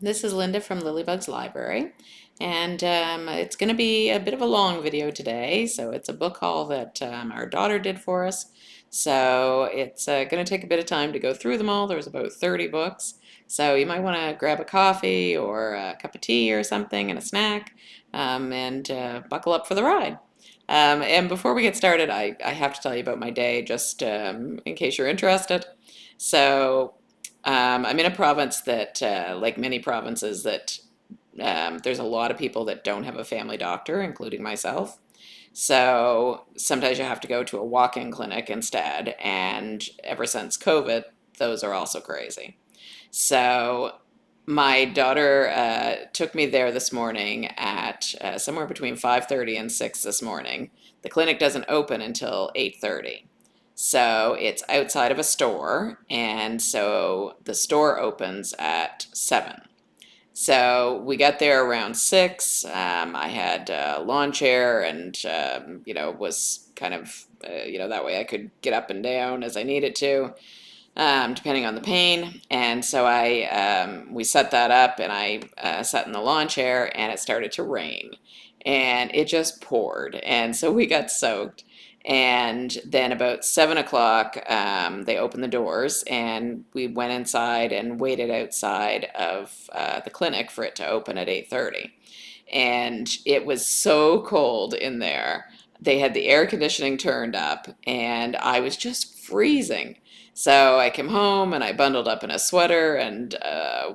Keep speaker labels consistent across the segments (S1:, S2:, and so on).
S1: This is Linda from Lilybug's Library, and it's going to be a bit of a long video today. So it's a book haul that our daughter did for us. So it's going to take a bit of time to go through them all. There's about 30 books. So you might want to grab a coffee or a cup of tea or something and a snack and buckle up for the ride. And before we get started, I have to tell you about my day just in case you're interested. So I'm in a province that, like many provinces, that there's a lot of people that don't have a family doctor, including myself. So sometimes you have to go to a walk-in clinic instead, and ever since COVID, those are also crazy. So my daughter took me there this morning at somewhere between 5:30 and 6 this morning. The clinic doesn't open until 8:30. So it's outside of a store, and so the store opens at 7. So we got there around 6. I had a lawn chair and, was kind of, that way I could get up and down as I needed to, depending on the pain. And so we set that up, and I sat in the lawn chair, and it started to rain, and it just poured, and so we got soaked. And then about 7 o'clock, they opened the doors, and we went inside and waited outside of the clinic for it to open at 8:30. And it was so cold in there. They had the air conditioning turned up, and I was just freezing. So I came home and I bundled up in a sweater and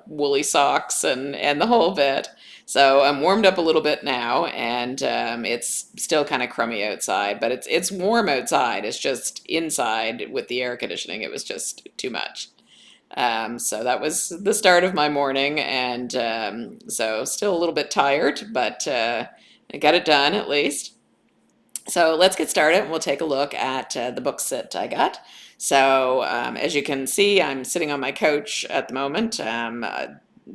S1: woolly socks and the whole bit. So I'm warmed up a little bit now, and it's still kind of crummy outside, but it's warm outside. It's just inside with the air conditioning, it was just too much. So that was the start of my morning, and so still a little bit tired, but I got it done at least. So let's get started, and we'll take a look at the books that I got. So as you can see, I'm sitting on my couch at the moment.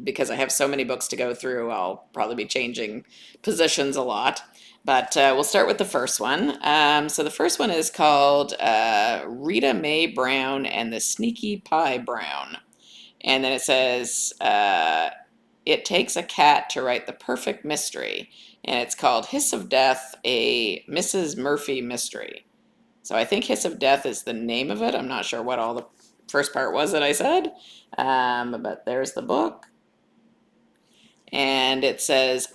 S1: Because I have so many books to go through, I'll probably be changing positions a lot. But we'll start with the first one. So the first one is called Rita Mae Brown and the Sneaky Pie Brown. And then it says, it takes a cat to write the perfect mystery. And it's called Hiss of Death, a Mrs. Murphy mystery. So I think Hiss of Death is the name of it. I'm not sure what all the first part was that I said. But there's the book. And it says,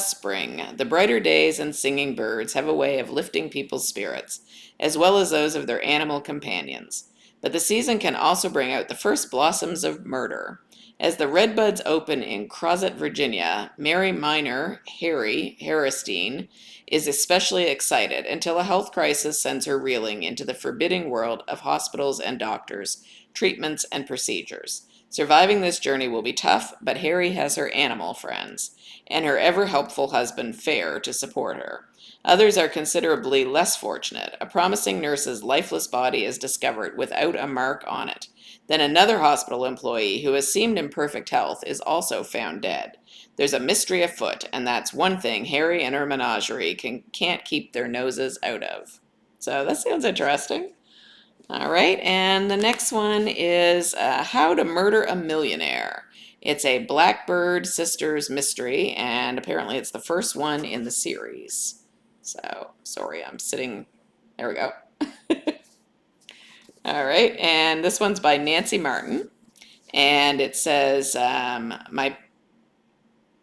S1: spring. The brighter days and singing birds have a way of lifting people's spirits, as well as those of their animal companions. But the season can also bring out the first blossoms of murder. As the redbuds open in Crozet, Virginia, Mary Minor, Harry Harristine, is especially excited until a health crisis sends her reeling into the forbidding world of hospitals and doctors, treatments and procedures. Surviving this journey will be tough, but Harry has her animal friends, and her ever-helpful husband, Fair, to support her. Others are considerably less fortunate. A promising nurse's lifeless body is discovered without a mark on it. Then another hospital employee who has seemed in perfect health is also found dead. There's a mystery afoot, and that's one thing Harry and her menagerie can't keep their noses out of. So that sounds interesting. All right, and the next one is How to Murder a Millionaire. It's a Blackbird Sisters mystery, and apparently it's the first one in the series. So, sorry, I'm sitting. There we go. All right, and this one's by Nancy Martin, and it says, My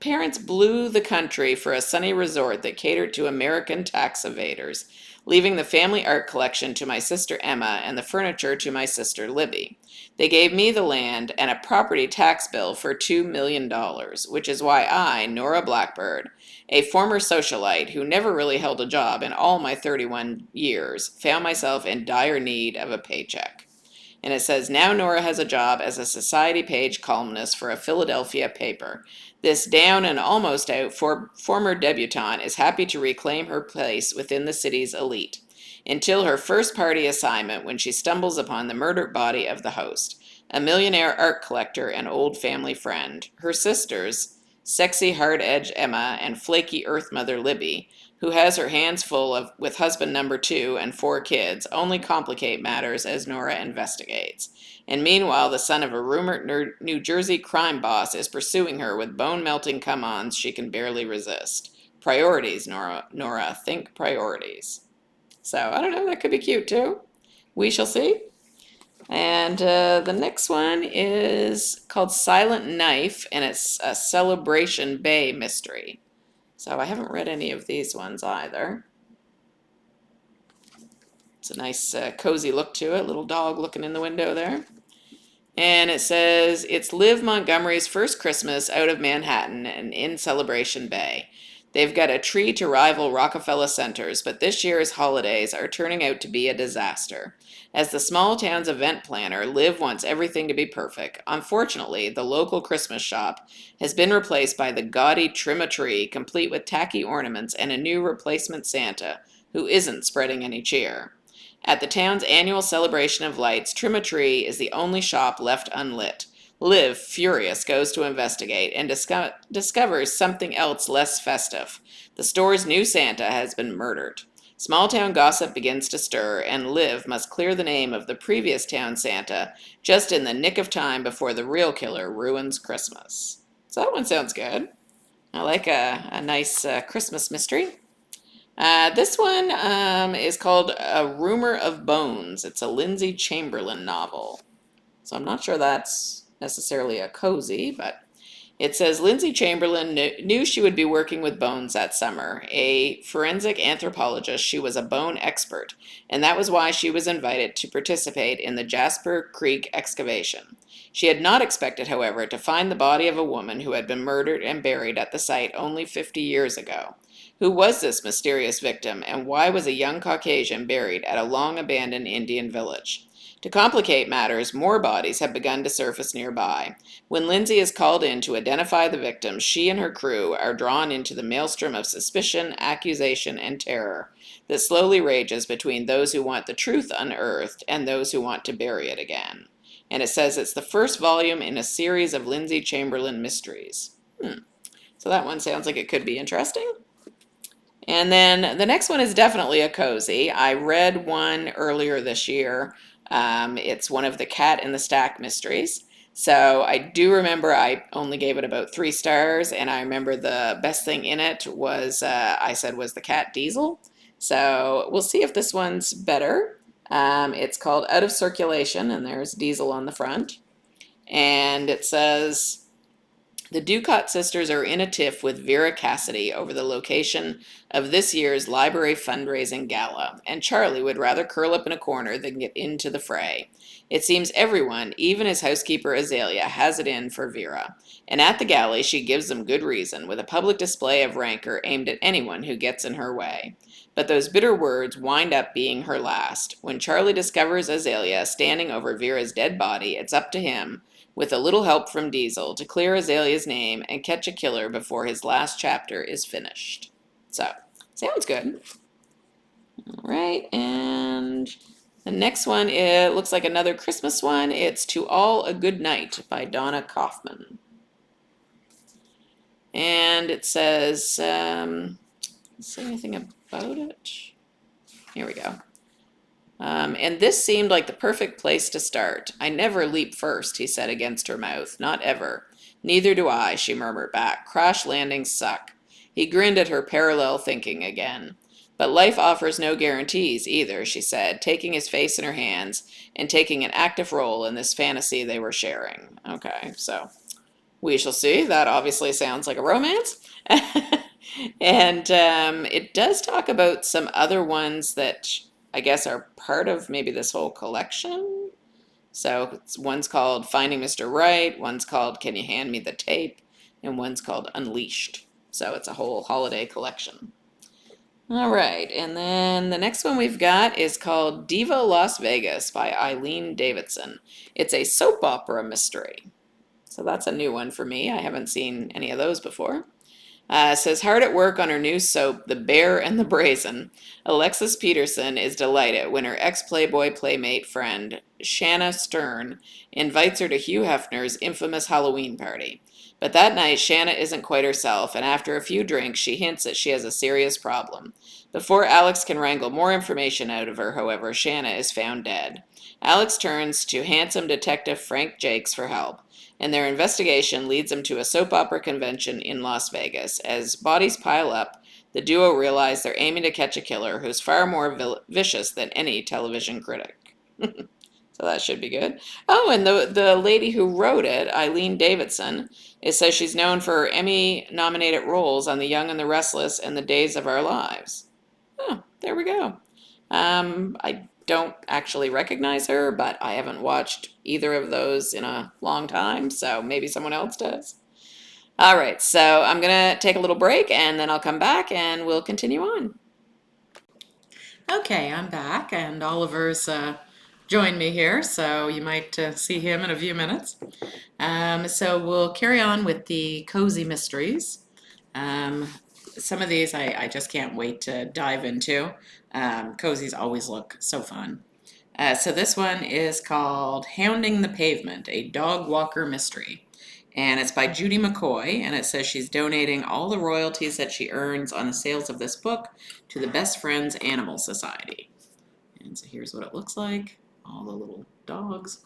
S1: parents blew the country for a sunny resort that catered to American tax evaders, leaving the family art collection to my sister Emma and the furniture to my sister Libby. They gave me the land and a property tax bill for $2 million, which is why I, Nora Blackbird, a former socialite who never really held a job in all my 31 years, found myself in dire need of a paycheck. And it says, now Nora has a job as a society page columnist for a Philadelphia paper. This down and almost out former debutante is happy to reclaim her place within the city's elite, until her first party assignment when she stumbles upon the murdered body of the host, a millionaire art collector and old family friend. Her sisters, sexy hard-edged Emma and flaky Earth Mother Libby, who has her hands full with husband number 2 and 4 kids, only complicate matters as Nora investigates. And meanwhile, the son of a rumored New Jersey crime boss is pursuing her with bone-melting come-ons she can barely resist. Priorities, Nora, think priorities. So, I don't know, that could be cute too. We shall see. And the next one is called Silent Knife, and it's a Celebration Bay mystery. So I haven't read any of these ones either. It's a nice cozy look to it, little dog looking in the window there. And it says, it's Liv Montgomery's first Christmas out of Manhattan and in Celebration Bay. They've got a tree to rival Rockefeller Center's, but this year's holidays are turning out to be a disaster. As the small town's event planner, Liv wants everything to be perfect. Unfortunately, the local Christmas shop has been replaced by the gaudy Trim-a-Tree, complete with tacky ornaments and a new replacement Santa, who isn't spreading any cheer. At the town's annual celebration of lights, Trim-a-Tree is the only shop left unlit. Liv, furious, goes to investigate and discovers something else less festive. The store's new Santa has been murdered. Small-town gossip begins to stir, and Liv must clear the name of the previous town Santa just in the nick of time before the real killer ruins Christmas. So that one sounds good. I like a nice Christmas mystery. This one is called A Rumor of Bones. It's a Lindsay Chamberlain novel. So I'm not sure that's necessarily a cozy, but it says Lindsay Chamberlain knew she would be working with bones that summer. A forensic anthropologist, she was a bone expert, and that was why she was invited to participate in the Jasper Creek excavation. She had not expected, however, to find the body of a woman who had been murdered and buried at the site only 50 years ago. Who was this mysterious victim, and why was a young Caucasian buried at a long-abandoned Indian village? To complicate matters, more bodies have begun to surface nearby. When Lindsay is called in to identify the victims, she and her crew are drawn into the maelstrom of suspicion, accusation, and terror that slowly rages between those who want the truth unearthed and those who want to bury it again. And it says it's the first volume in a series of Lindsay Chamberlain mysteries. So that one sounds like it could be interesting. And then the next one is definitely a cozy. I read one earlier this year. It's one of the Cat in the Stack mysteries. So I do remember I only gave it about 3 stars, and I remember the best thing in it was, I said, was the cat Diesel. So we'll see if this one's better. It's called Out of Circulation, and there's Diesel on the front. And it says, the Ducat sisters are in a tiff with Vera Cassidy over the location of this year's library fundraising gala, and Charlie would rather curl up in a corner than get into the fray. It seems everyone, even his housekeeper Azalea, has it in for Vera, and at the gala she gives them good reason, with a public display of rancor aimed at anyone who gets in her way. But those bitter words wind up being her last. When Charlie discovers Azalea standing over Vera's dead body, it's up to him, with a little help from Diesel, to clear Azalea's name and catch a killer before his last chapter is finished. So, sounds good. All right, and the next one, it looks like another Christmas one. It's To All a Good Night by Donna Kaufman. And it says, does it say anything about it? Here we go. And this seemed like the perfect place to start. I never leap first, he said against her mouth. Not ever. Neither do I, she murmured back. Crash landings suck. He grinned at her parallel thinking again. But life offers no guarantees either, she said, taking his face in her hands and taking an active role in this fantasy they were sharing. Okay, so we shall see. That obviously sounds like a romance. And it does talk about some other ones that I guess are part of maybe this whole collection. So one's called Finding Mr. Right, one's called Can You Hand Me the Tape, and one's called Unleashed. So it's a whole holiday collection. All right, and then the next one we've got is called Diva Las Vegas by Eileen Davidson. It's a soap opera mystery. So that's a new one for me. I haven't seen any of those before. Says, hard at work on her new soap, The Bear and the Brazen, Alexis Peterson is delighted when her ex-Playboy playmate friend, Shanna Stern, invites her to Hugh Hefner's infamous Halloween party. But that night, Shanna isn't quite herself, and after a few drinks, she hints that she has a serious problem. Before Alex can wrangle more information out of her, however, Shanna is found dead. Alex turns to handsome Detective Frank Jakes for help, and their investigation leads them to a soap opera convention in Las Vegas. As bodies pile up, the duo realize they're aiming to catch a killer who's far more vicious than any television critic. So that should be good. Oh, and the lady who wrote it, Eileen Davidson, it says she's known for Emmy-nominated roles on The Young and the Restless and The Days of Our Lives. Oh, there we go. I don't actually recognize her, but I haven't watched either of those in a long time, so maybe someone else does. All right, so I'm going to take a little break, and then I'll come back, and we'll continue on. Okay, I'm back, and Oliver's joined me here, so you might see him in a few minutes. So we'll carry on with the cozy mysteries. Some of these I just can't wait to dive into. Cozies always look so fun. So this one is called Hounding the Pavement, a dog walker mystery. And it's by Judy McCoy, and it says she's donating all the royalties that she earns on the sales of this book to the Best Friends Animal Society. And so here's what it looks like, all the little dogs.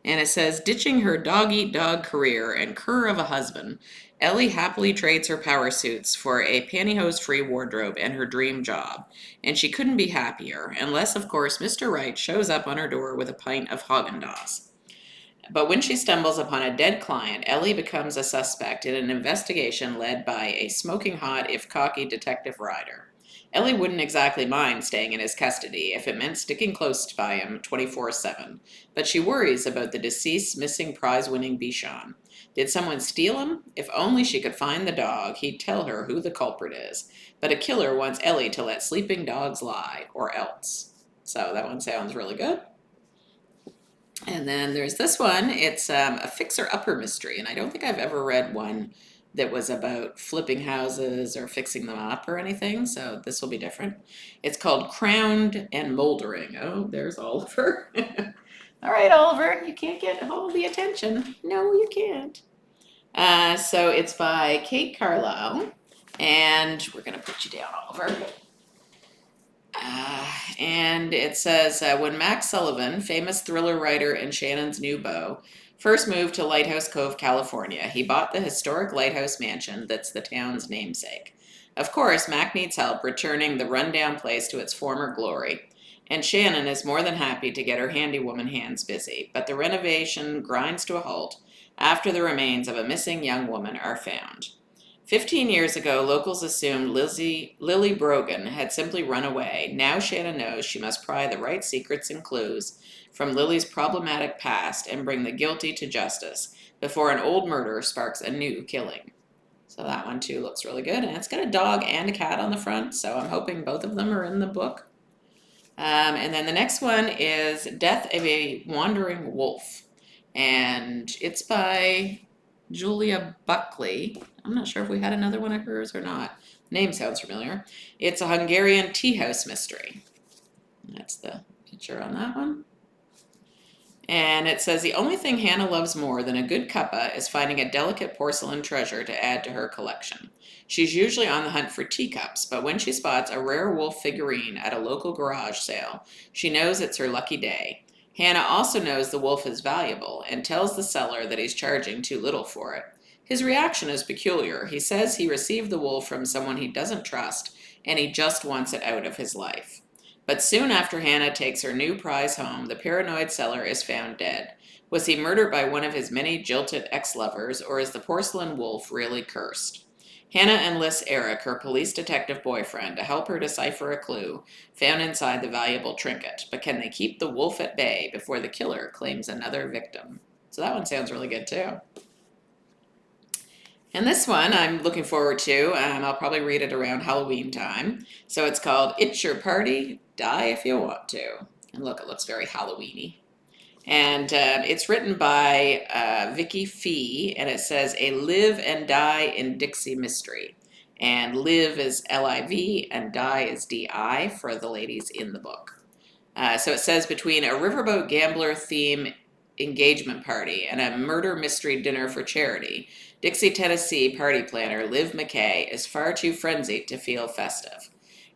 S1: And it says, ditching her dog-eat-dog career and cur of a husband, Ellie happily trades her power suits for a pantyhose-free wardrobe and her dream job. And she couldn't be happier, unless, of course, Mr. Right shows up on her door with a pint of Haagen-Dazs. But when she stumbles upon a dead client, Ellie becomes a suspect in an investigation led by a smoking hot, if cocky, Detective Ryder. Ellie wouldn't exactly mind staying in his custody if it meant sticking close by him 24/7, but she worries about the deceased's missing prize-winning Bichon. Did someone steal him? If only she could find the dog, he'd tell her who the culprit is. But a killer wants Ellie to let sleeping dogs lie, or else. So that one sounds really good. And then there's this one. It's a fixer-upper mystery, and I don't think I've ever read one that was about flipping houses or fixing them up or anything, so this will be different. It's called Crowned and Moldering. Oh, there's Oliver. All right, Oliver, you can't get all the attention. No, you can't. So it's by Kate Carlisle, and we're going to put you down, Oliver. And it says, when Max Sullivan, famous thriller writer and Shannon's new beau, first moved to Lighthouse Cove, California, he bought the historic Lighthouse Mansion that's the town's namesake. Of course, Mac needs help returning the rundown place to its former glory, and Shannon is more than happy to get her handywoman hands busy, but the renovation grinds to a halt after the remains of a missing young woman are found. 15 years ago, locals assumed Lily Brogan had simply run away. Now Shannon knows she must pry the right secrets and clues from Lily's problematic past and bring the guilty to justice before an old murder sparks a new killing. So that one too looks really good. And it's got a dog and a cat on the front, so I'm hoping both of them are in the book. And then the next one is Death of a Wandering Wolf. And it's by Julia Buckley. I'm not sure if we had another one of hers or not. Name sounds familiar. It's a Hungarian tea house mystery. That's the picture on that one. And it says, the only thing Hannah loves more than a good cuppa is finding a delicate porcelain treasure to add to her collection. She's usually on the hunt for teacups, but when she spots a rare wolf figurine at a local garage sale, she knows it's her lucky day. Hannah also knows the wolf is valuable and tells the seller that he's charging too little for it. His reaction is peculiar. He says he received the wolf from someone he doesn't trust, and he just wants it out of his life. But soon after Hannah takes her new prize home, the paranoid seller is found dead. Was he murdered by one of his many jilted ex-lovers, or is the porcelain wolf really cursed? Hannah enlists Eric, her police detective boyfriend, to help her decipher a clue found inside the valuable trinket. But can they keep the wolf at bay before the killer claims another victim? So that one sounds really good too. And this one I'm looking forward to. I'll probably read it around Halloween time. So it's called It's Your Party, Die If You Want To. And look, it looks very Halloween-y. And it's written by Vicky Fee, and it says, A Live and Die in Dixie Mystery. And live is L-I-V, and die is D-I for the ladies in the book. So it says, between a riverboat gambler theme engagement party and a murder mystery dinner for charity, Dixie, Tennessee party planner Liv McKay is far too frenzied to feel festive.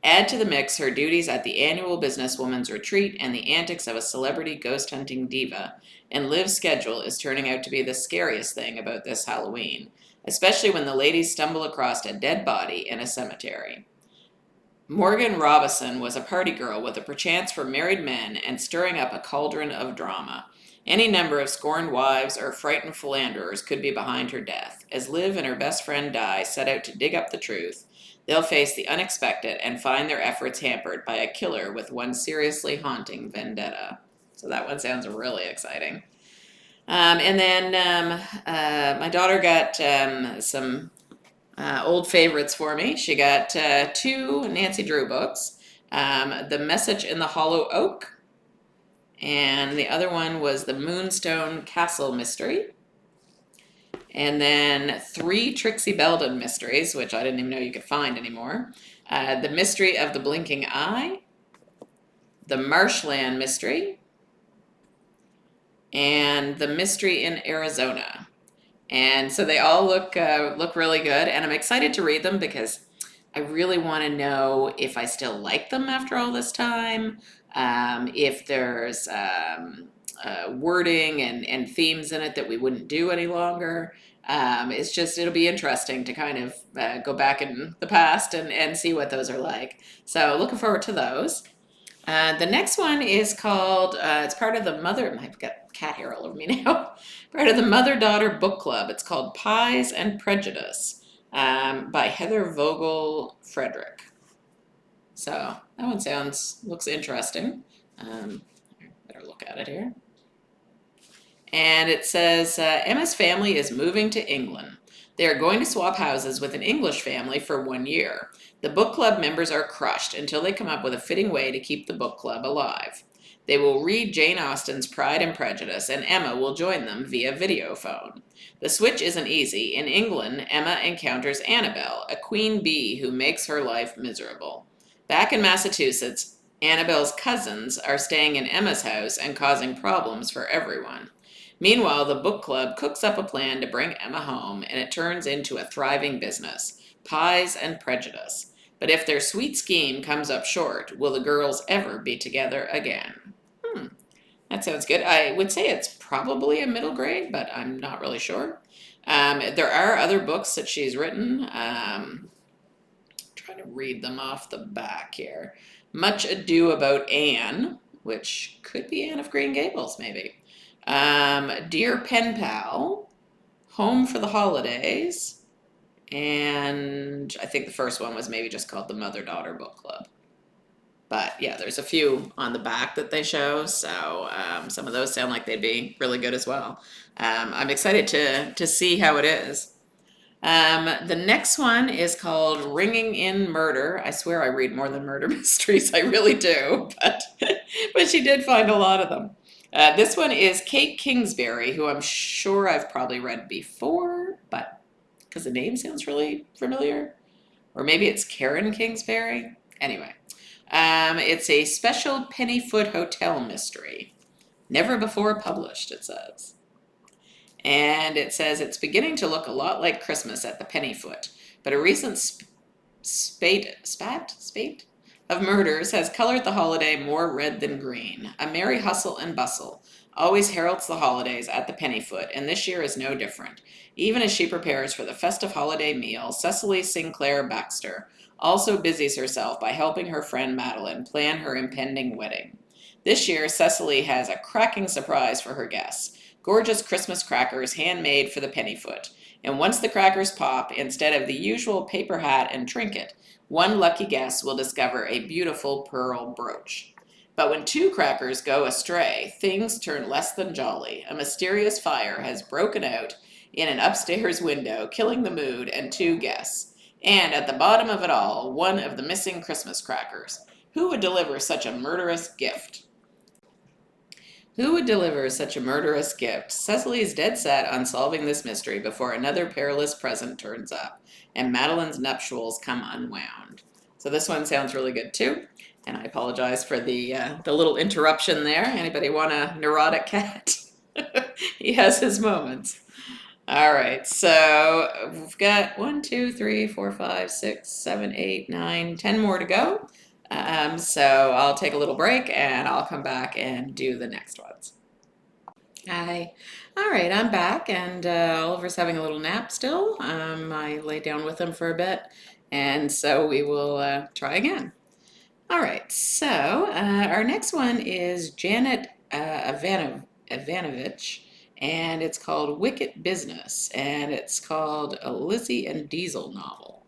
S1: Add to the mix her duties at the annual businesswoman's retreat and the antics of a celebrity ghost hunting diva, and Liv's schedule is turning out to be the scariest thing about this Halloween, especially when the ladies stumble across a dead body in a cemetery. Morgan Robison was a party girl with a perchance for married men and stirring up a cauldron of drama. Any number of scorned wives or frightened philanderers could be behind her death. As Liv and her best friend Di set out to dig up the truth, they'll face the unexpected and find their efforts hampered by a killer with one seriously haunting vendetta. So that one sounds really exciting. And then my daughter got some old favorites for me. She got two Nancy Drew books, The Message in the Hollow Oak, and the other one was The Moonstone Castle Mystery. And then 3 Trixie Belden mysteries, which I didn't even know you could find anymore. The Mystery of the Blinking Eye, The Marshland Mystery, and The Mystery in Arizona. And so they all look really good, and I'm excited to read them because I really want to know if I still like them after all this time, if there's wording and themes in it that we wouldn't do any longer. It'll be interesting to kind of go back in the past and see what those are like. So looking forward to those. The next one is called, it's part of the Mother, I've got cat hair all over me now, part of the Mother-Daughter Book Club. It's called Pies and Prejudice by Heather Vogel Frederick. So that one looks interesting. Better look at it here. And it says, Emma's family is moving to England. They are going to swap houses with an English family for 1 year. The book club members are crushed until they come up with a fitting way to keep the book club alive. They will read Jane Austen's Pride and Prejudice, and Emma will join them via video phone. The switch isn't easy. In England, Emma encounters Annabelle, a queen bee who makes her life miserable. Back in Massachusetts, Annabelle's cousins are staying in Emma's house and causing problems for everyone. Meanwhile, the book club cooks up a plan to bring Emma home, and it turns into a thriving business, Pies and Prejudice. But if their sweet scheme comes up short, will the girls ever be together again? That sounds good. I would say it's probably a middle grade, but I'm not really sure. There are other books that she's written. Trying to read them off the back here. Much Ado About Anne, which could be Anne of Green Gables, maybe. Dear Pen Pal, Home for the Holidays, and I think the first one was maybe just called the Mother-Daughter Book Club. But yeah, there's a few on the back that they show, so some of those sound like they'd be really good as well. I'm excited to see how it is. The next one is called Ringing in Murder. I swear I read more than murder mysteries, I really do, but she did find a lot of them. This one is Kate Kingsbury, who I'm sure I've probably read before, but because the name sounds really familiar. Or maybe it's Karen Kingsbury. Anyway, it's a special Pennyfoot Hotel mystery. Never before published, it says. And it says it's beginning to look a lot like Christmas at the Pennyfoot, but a recent spate of murders has colored the holiday more red than green. A merry hustle and bustle always heralds the holidays at the Pennyfoot, and this year is no different. Even as she prepares for the festive holiday meal, Cecily Sinclair Baxter also busies herself by helping her friend Madeline plan her impending wedding. This year, Cecily has a cracking surprise for her guests. Gorgeous Christmas crackers handmade for the Pennyfoot. And once the crackers pop, instead of the usual paper hat and trinket, one lucky guest will discover a beautiful pearl brooch. But when 2 crackers go astray, things turn less than jolly. A mysterious fire has broken out in an upstairs window, killing the mood and 2 guests. And at the bottom of it all, one of the missing Christmas crackers. Who would deliver such a murderous gift? Who would deliver such a murderous gift? Cecily is dead set on solving this mystery before another perilous present turns up, and Madeline's nuptials come unwound. So this one sounds really good too, and I apologize for the little interruption there. Anybody want a neurotic cat? He has his moments. All right, so we've got 1, 2, 3, 4, 5, 6, 7, 8, 9, 10 more to go. So I'll take a little break and I'll come back and do the next ones. Hi. All right, I'm back, and Oliver's having a little nap still. I laid down with him for a bit, and so we will try again. All right, so our next one is Janet Evanovich, and it's called Wicked Business, and it's called a Lizzie and Diesel novel.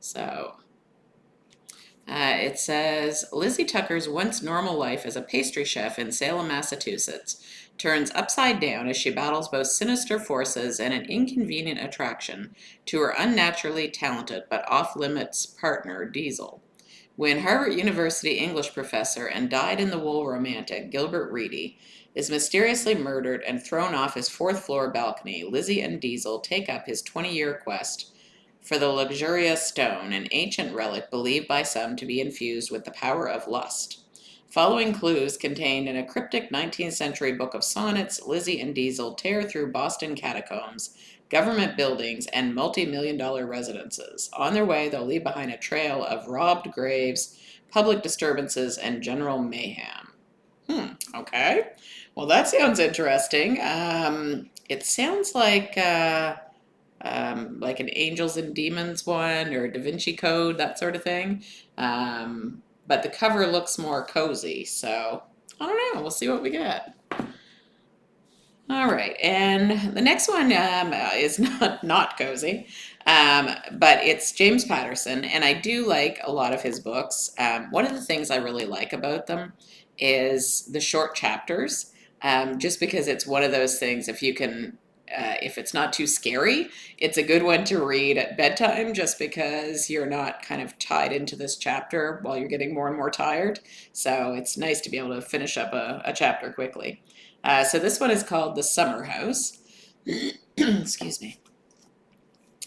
S1: So it says Lizzie Tucker's once normal life as a pastry chef in Salem, Massachusetts, turns upside down as she battles both sinister forces and an inconvenient attraction to her unnaturally talented but off limits partner, Diesel. When Harvard University English professor and dyed-in-the-wool romantic Gilbert Reedy is mysteriously murdered and thrown off his fourth-floor balcony, Lizzie and Diesel take up his 20-year quest for the luxurious stone, an ancient relic believed by some to be infused with the power of lust. Following clues contained in a cryptic 19th century book of sonnets, Lizzie and Diesel tear through Boston catacombs, government buildings, and multi-million-dollar residences. On their way, they'll leave behind a trail of robbed graves, public disturbances, and general mayhem. Okay. Well, that sounds interesting. It sounds like an Angels and Demons one or Da Vinci Code, that sort of thing. But the cover looks more cozy, so I don't know. We'll see what we get. All right, and the next one is not cozy, but it's James Patterson, and I do like a lot of his books. One of the things I really like about them is the short chapters, just because it's one of those things. If it's not too scary, it's a good one to read at bedtime, just because you're not kind of tied into this chapter while you're getting more and more tired. So it's nice to be able to finish up a chapter quickly. So this one is called The Summer House. Excuse me.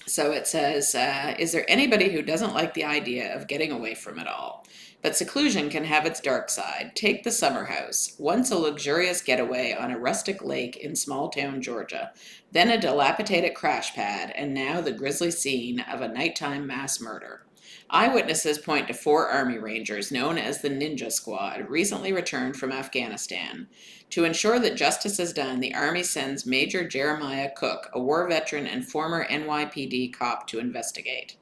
S1: So it says, is there anybody who doesn't like the idea of getting away from it all? But seclusion can have its dark side. Take the summer house, once a luxurious getaway on a rustic lake in small town Georgia, then a dilapidated crash pad, and now the grisly scene of a nighttime mass murder. Eyewitnesses point to 4 Army Rangers known as the Ninja Squad, recently returned from Afghanistan. To ensure that justice is done, the Army sends Major Jeremiah Cook, a war veteran and former NYPD cop, to investigate.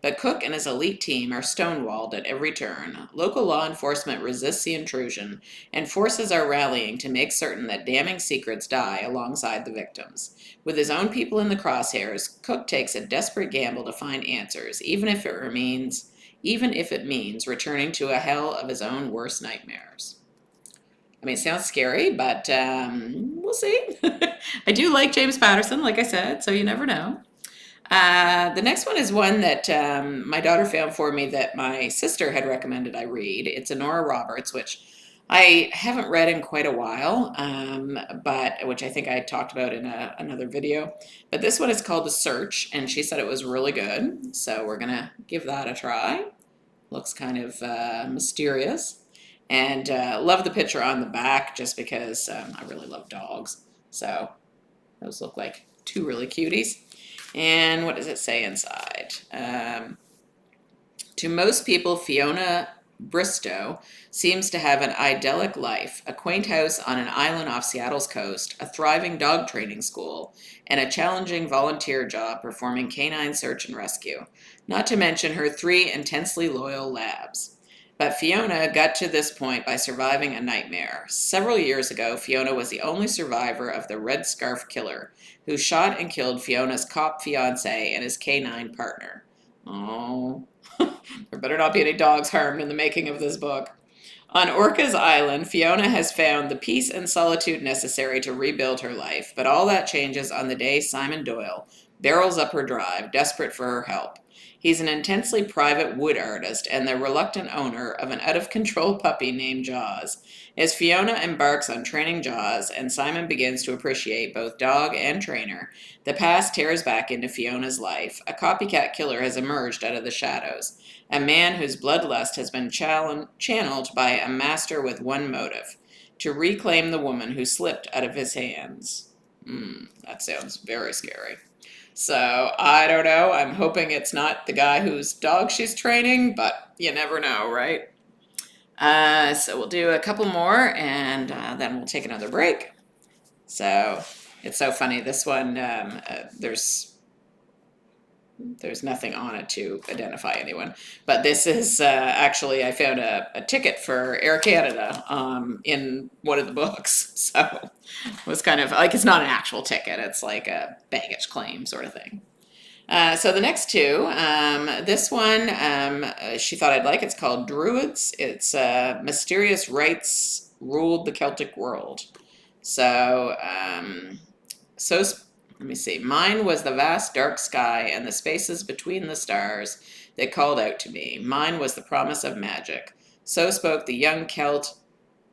S1: But Cook and his elite team are stonewalled at every turn. Local law enforcement resists the intrusion, and forces are rallying to make certain that damning secrets die alongside the victims. With his own people in the crosshairs, Cook takes a desperate gamble to find answers, even if it means returning to a hell of his own worst nightmares. I mean, it sounds scary, but we'll see. I do like James Patterson, like I said, so you never know. The next one is one that my daughter found for me that my sister had recommended I read. It's a Nora Roberts, which I haven't read in quite a while, but which I think I talked about in another video. But this one is called The Search, and she said it was really good, so we're gonna give that a try. Looks kind of mysterious. And love the picture on the back just because I really love dogs. So those look like 2 really cuties. And what does it say inside? To most people, Fiona Bristow seems to have an idyllic life, a quaint house on an island off Seattle's coast, a thriving dog training school, and a challenging volunteer job performing canine search and rescue, not to mention her 3 intensely loyal labs. But Fiona got to this point by surviving a nightmare. Several years ago, Fiona was the only survivor of the Red Scarf Killer, who shot and killed Fiona's cop fiancé and his canine partner. Oh, there better not be any dogs harmed in the making of this book. On Orca's Island, Fiona has found the peace and solitude necessary to rebuild her life, but all that changes on the day Simon Doyle barrels up her drive, desperate for her help. He's an intensely private wood artist and the reluctant owner of an out-of-control puppy named Jaws. As Fiona embarks on training Jaws and Simon begins to appreciate both dog and trainer, the past tears back into Fiona's life. A copycat killer has emerged out of the shadows, a man whose bloodlust has been channeled by a master with one motive: to reclaim the woman who slipped out of his hands. That sounds very scary. So I don't know. I'm hoping it's not the guy whose dog she's training, but you never know, right? So we'll do a couple more and then we'll take another break. So it's so funny. This one, there's nothing on it to identify anyone. But this is actually, I found a ticket for Air Canada in one of the books. So it was kind of like, it's not an actual ticket, it's like a baggage claim sort of thing. So the next two, this one she thought I'd like. It's called Druids. It's Mysterious Rites Ruled the Celtic World. So, so let me see. Mine was the vast dark sky and the spaces between the stars that called out to me. Mine was the promise of magic. So spoke the young Celt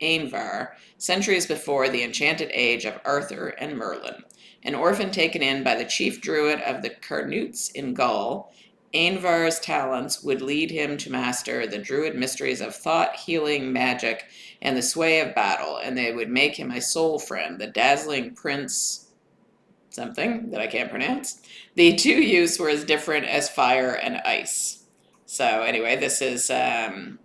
S1: Ainvar, centuries before the enchanted age of Arthur and Merlin. An orphan taken in by the chief druid of the Carnutes in Gaul, Ainvar's talents would lead him to master the druid mysteries of thought, healing, magic, and the sway of battle, and they would make him a soul friend, the dazzling prince something that I can't pronounce. The two youths were as different as fire and ice. So anyway, this is a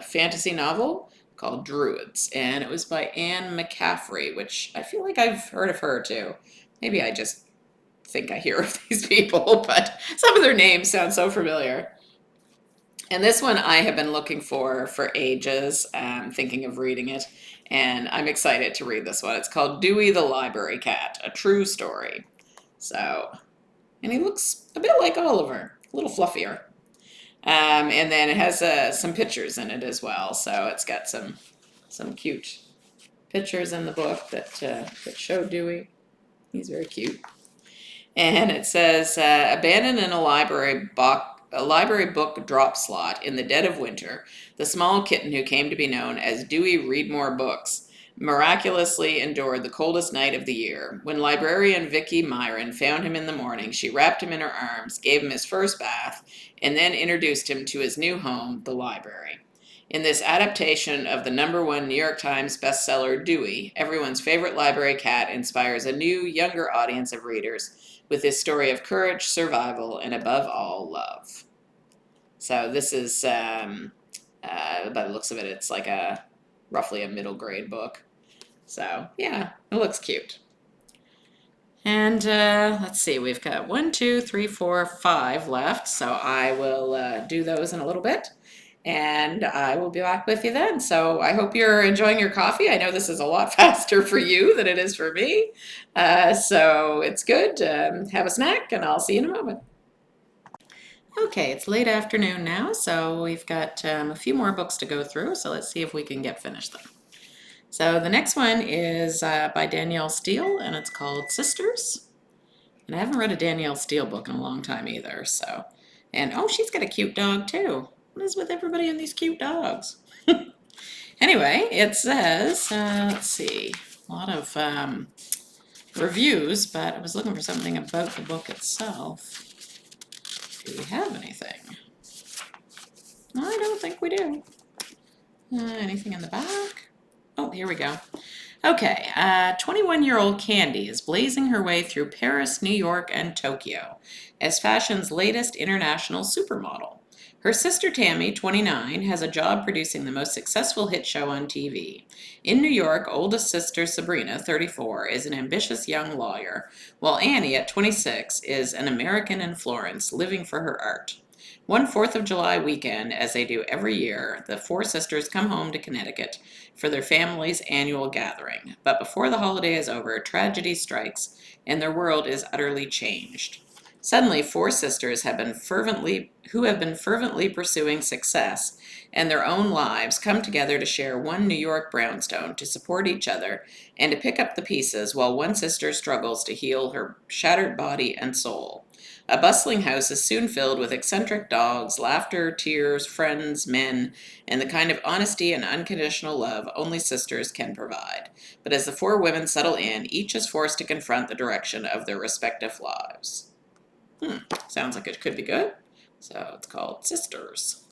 S1: fantasy novel called Druids, and it was by Anne McCaffrey, which I feel like I've heard of her too. Maybe I just think I hear of these people, but some of their names sound so familiar. And this one I have been looking for ages, thinking of reading it, and I'm excited to read this one. It's called Dewey the Library Cat, a true story. So, and he looks a bit like Oliver, a little fluffier. And then it has some pictures in it as well, so it's got some cute pictures in the book that show Dewey. He's very cute. And it says, abandoned in a library book drop slot in the dead of winter, the small kitten who came to be known as Dewey Readmore Books miraculously endured the coldest night of the year. When librarian Vicky Myron found him in the morning, she wrapped him in her arms, gave him his first bath, and then introduced him to his new home, the library. In this adaptation of the #1 New York Times bestseller Dewey, everyone's favorite library cat inspires a new, younger audience of readers with his story of courage, survival, and above all, love. So this is, by the looks of it, it's like roughly a middle grade book. So yeah, it looks cute. And let's see, we've got 1, 2, 3, 4, 5 left. So I will do those in a little bit. And I will be back with you then. So I hope you're enjoying your coffee. I know this is a lot faster for you than it is for me. So it's good. Have a snack, and I'll see you in a moment. Okay, it's late afternoon now, so we've got a few more books to go through, so let's see if we can get finished them. So the next one is by Danielle Steele, and it's called Sisters. And I haven't read a Danielle Steele book in a long time either, so. And oh, she's got a cute dog too. What is with everybody and these cute dogs? Anyway, it says, let's see, a lot of reviews, but I was looking for something about the book itself. Do we have anything? I don't think we do. Anything in the back? Oh, here we go. Okay, 21-year-old Candy is blazing her way through Paris, New York, and Tokyo as fashion's latest international supermodel. Her sister Tammy, 29, has a job producing the most successful hit show on TV. In New York, oldest sister Sabrina, 34, is an ambitious young lawyer, while Annie, at 26, is an American in Florence, living for her art. One 4th of July weekend, as they do every year, the four sisters come home to Connecticut for their family's annual gathering. But before the holiday is over, tragedy strikes, and their world is utterly changed. Suddenly, four sisters who have been fervently pursuing success and their own lives come together to share one New York brownstone, to support each other, and to pick up the pieces while one sister struggles to heal her shattered body and soul. A bustling house is soon filled with eccentric dogs, laughter, tears, friends, men, and the kind of honesty and unconditional love only sisters can provide. But as the four women settle in, each is forced to confront the direction of their respective lives. Sounds like it could be good. So it's called Sisters.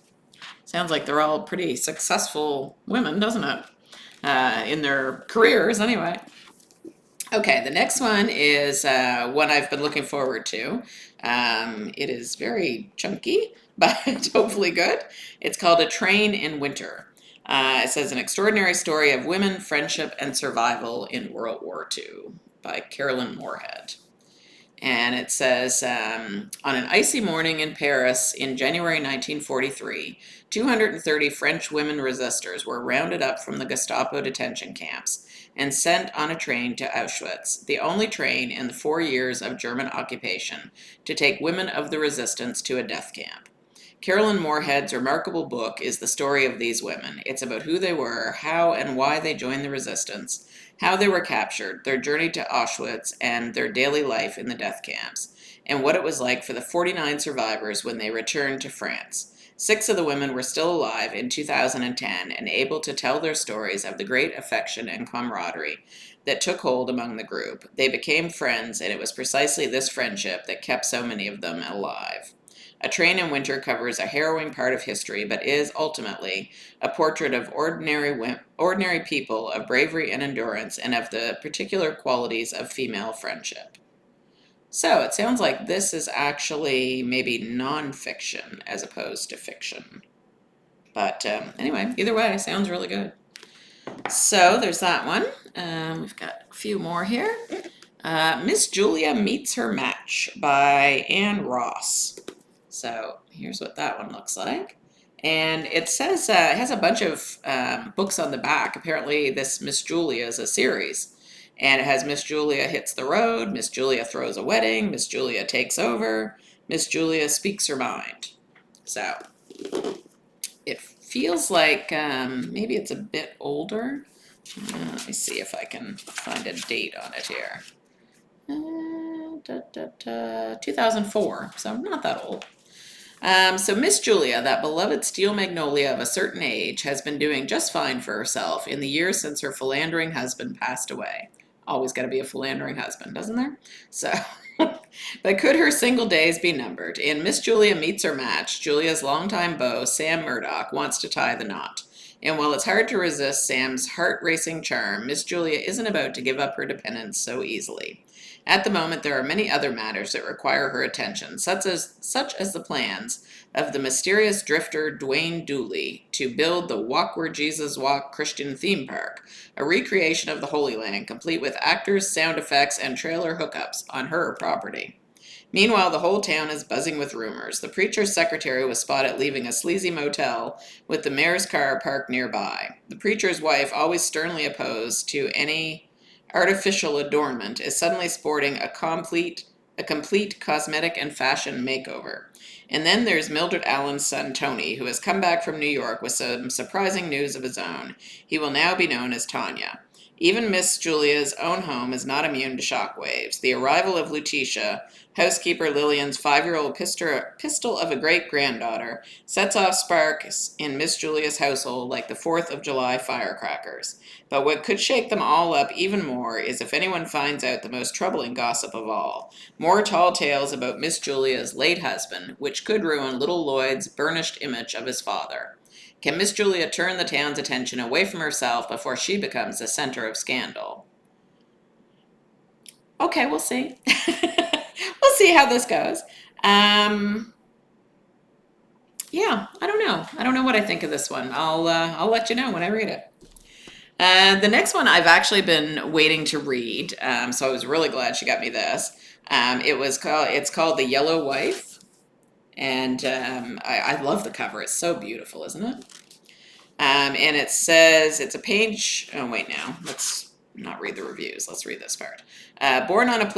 S1: Sounds like they're all pretty successful women, doesn't it? in their careers anyway. Okay, the next one is one I've been looking forward to. It is very chunky, but hopefully good. It's called A Train in Winter. It says an extraordinary story of women, friendship, and survival in World War II by Carolyn Moorhead. And it says, on an icy morning in Paris in January 1943, 230 French women resistors were rounded up from the Gestapo detention camps and sent on a train to Auschwitz, the only train in the 4 years of German occupation to take women of the resistance to a death camp. Carolyn Moorhead's remarkable book is the story of these women. It's about who they were, how and why they joined the resistance, how they were captured, their journey to Auschwitz, and their daily life in the death camps, and what it was like for the 49 survivors when they returned to France. 6 of the women were still alive in 2010 and able to tell their stories of the great affection and camaraderie that took hold among the group. They became friends, and it was precisely this friendship that kept so many of them alive. A Train in Winter covers a harrowing part of history, but is ultimately a portrait of ordinary people, of bravery and endurance, and of the particular qualities of female friendship. So it sounds like this is actually maybe nonfiction as opposed to fiction. But anyway, either way, sounds really good. So there's that one. We've got a few more here. Miss Julia Meets Her Match by Anne Ross. So here's what that one looks like. And it says it has a bunch of books on the back. Apparently this Miss Julia is a series. And it has Miss Julia Hits the Road, Miss Julia Throws a Wedding, Miss Julia Takes Over, Miss Julia Speaks Her Mind. So it feels like maybe it's a bit older. Let me see if I can find a date on it here. 2004, so not that old. So Miss Julia, that beloved steel magnolia of a certain age, has been doing just fine for herself in the years since her philandering husband passed away. Always got to be a philandering husband, doesn't there? So, but could her single days be numbered? In Miss Julia Meets Her Match, Julia's longtime beau, Sam Murdoch, wants to tie the knot. And while it's hard to resist Sam's heart-racing charm, Miss Julia isn't about to give up her dependence so easily. At the moment, there are many other matters that require her attention, such as the plans of the mysterious drifter Dwayne Dooley to build the Walk Where Jesus Walked Christian theme park, a recreation of the Holy Land, complete with actors, sound effects, and trailer hookups on her property. Meanwhile, the whole town is buzzing with rumors. The preacher's secretary was spotted leaving a sleazy motel with the mayor's car parked nearby. The preacher's wife, always sternly opposed to any artificial adornment, is suddenly sporting a complete cosmetic and fashion makeover. And then there's Mildred Allen's son, Tony, who has come back from New York with some surprising news of his own. He will now be known as Tanya. Even Miss Julia's own home is not immune to shockwaves. The arrival of Lutetia, housekeeper Lillian's 5-year-old pistol of a great-granddaughter, sets off sparks in Miss Julia's household like the 4th of July firecrackers. But what could shake them all up even more is if anyone finds out the most troubling gossip of all. More tall tales about Miss Julia's late husband, which could ruin little Lloyd's burnished image of his father. Can Miss Julia turn the town's attention away from herself before she becomes the center of scandal? Okay, we'll see. We'll see how this goes. Yeah, I don't know. I don't know what I think of this one. I'll let you know when I read it. The next one I've actually been waiting to read, so I was really glad she got me this. It's called The Yellow Wife, and I love the cover. It's so beautiful, isn't it? And it says it's a page. Oh wait, now let's not read the reviews. Let's read this part. Born on a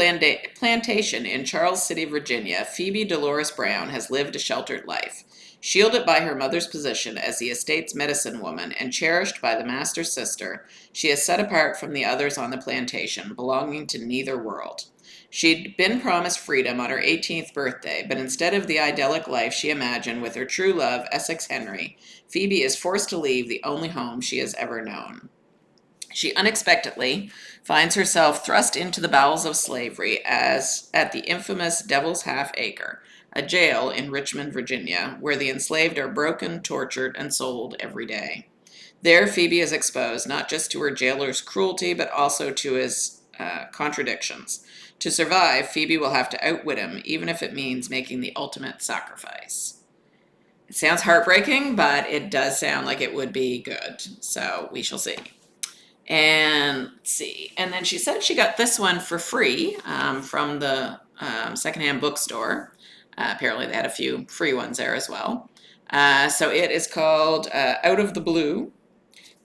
S1: plantation in Charles City, Virginia, Phoebe Dolores Brown has lived a sheltered life. Shielded by her mother's position as the estate's medicine woman and cherished by the master's sister, she is set apart from the others on the plantation, belonging to neither world. She'd been promised freedom on her 18th birthday, but instead of the idyllic life she imagined with her true love, Essex Henry, Phoebe is forced to leave the only home she has ever known. She unexpectedly finds herself thrust into the bowels of slavery as at the infamous Devil's Half Acre, a jail in Richmond, Virginia, where the enslaved are broken, tortured, and sold every day. There, Phoebe is exposed not just to her jailer's cruelty, but also to his contradictions. To survive, Phoebe will have to outwit him, even if it means making the ultimate sacrifice. It sounds heartbreaking, but it does sound like it would be good. So we shall see. And let's see. And then she said she got this one for free from the secondhand bookstore. Apparently, they had a few free ones there as well. So it is called Out of the Blue.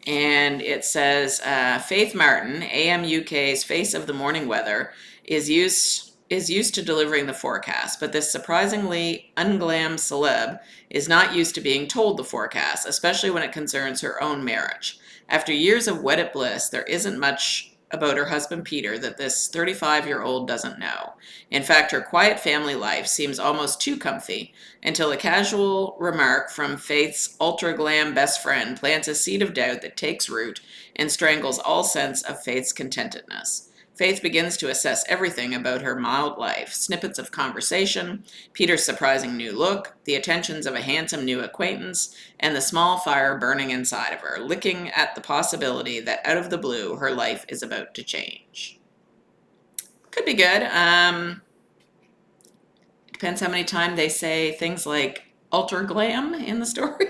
S1: And it says Faith Martin, AM UK's face of the morning weather, is used to delivering the forecast, but this surprisingly unglam celeb is not used to being told the forecast, especially when it concerns her own marriage. After years of wedded bliss, there isn't much about her husband Peter that this 35-year-old doesn't know. In fact, her quiet family life seems almost too comfy until a casual remark from Faith's ultra-glam best friend plants a seed of doubt that takes root and strangles all sense of Faith's contentedness. Faith begins to assess everything about her mild life, snippets of conversation, Peter's surprising new look, the attentions of a handsome new acquaintance, and the small fire burning inside of her, licking at the possibility that out of the blue, her life is about to change. Could be good. Depends how many times they say things like ultra glam in the story.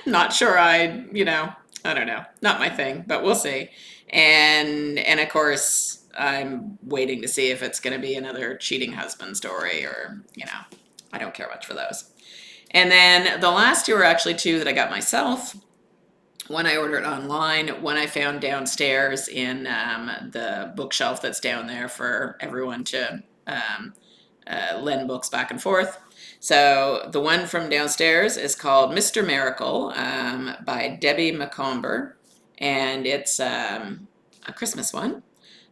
S1: Not sure I don't know. Not my thing, but we'll see. And of course, I'm waiting to see if it's going to be another cheating husband story or, I don't care much for those. And then the last two are actually two that I got myself. One I ordered online, one I found downstairs in the bookshelf that's down there for everyone to lend books back and forth. So the one from downstairs is called Mr. Miracle by Debbie McComber, and it's a Christmas one.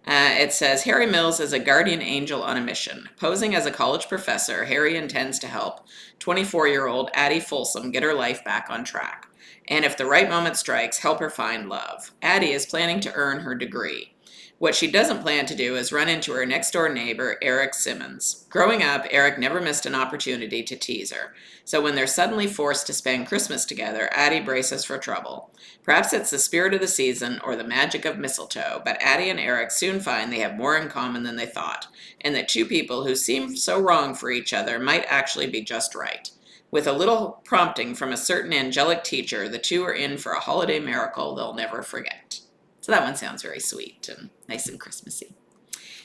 S1: It says, Harry Mills is a guardian angel on a mission. Posing as a college professor, Harry intends to help 24-year-old Addie Folsom get her life back on track. And if the right moment strikes, help her find love. Addie is planning to earn her degree. What she doesn't plan to do is run into her next-door neighbor, Eric Simmons. Growing up, Eric never missed an opportunity to tease her. So when they're suddenly forced to spend Christmas together, Addie braces for trouble. Perhaps it's the spirit of the season or the magic of mistletoe, but Addie and Eric soon find they have more in common than they thought, and that two people who seem so wrong for each other might actually be just right. With a little prompting from a certain angelic teacher, the two are in for a holiday miracle they'll never forget. So that one sounds very sweet and nice and Christmassy.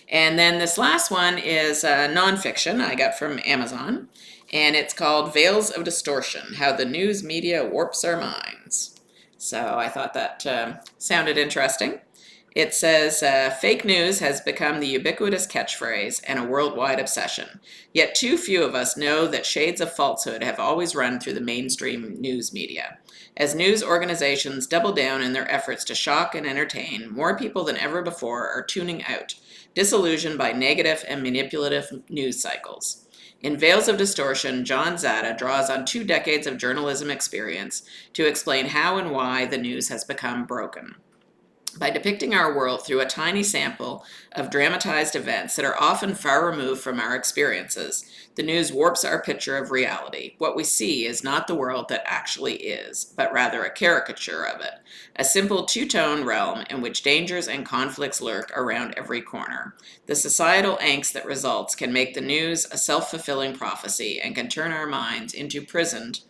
S1: And then this last one is nonfiction I got from Amazon, and it's called Veils of Distortion, How the News Media Warps Our Minds. So I thought that sounded interesting. It says, fake news has become the ubiquitous catchphrase and a worldwide obsession. Yet too few of us know that shades of falsehood have always run through the mainstream news media. As news organizations double down in their efforts to shock and entertain, more people than ever before are tuning out, disillusioned by negative and manipulative news cycles. In Veils of Distortion, John Zada draws on 2 decades of journalism experience to explain how and why the news has become broken. By depicting our world through a tiny sample of dramatized events that are often far removed from our experiences, the news warps our picture of reality. What we see is not the world that actually is, but rather a caricature of it, a simple two-tone realm in which dangers and conflicts lurk around every corner. The societal angst that results can make the news a self-fulfilling prophecy and can turn our minds into prisons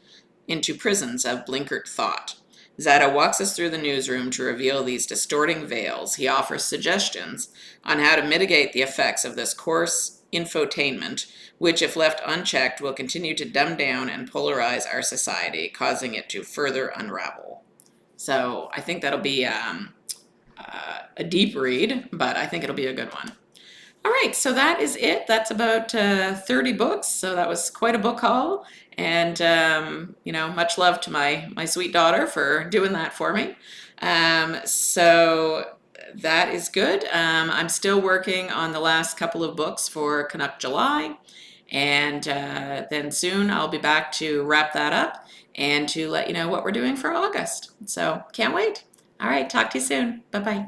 S1: of blinkered thought. Zada walks us through the newsroom to reveal these distorting veils. He offers suggestions on how to mitigate the effects of this coarse infotainment, which, if left unchecked, will continue to dumb down and polarize our society, causing it to further unravel. So I think that'll be a deep read, but I think it'll be a good one. All right, so that is it. That's about 30 books, so that was quite a book haul. And, much love to my sweet daughter for doing that for me. So that is good. I'm still working on the last couple of books for Canuck July. And then soon I'll be back to wrap that up and to let you know what we're doing for August. So can't wait. All right, talk to you soon. Bye-bye.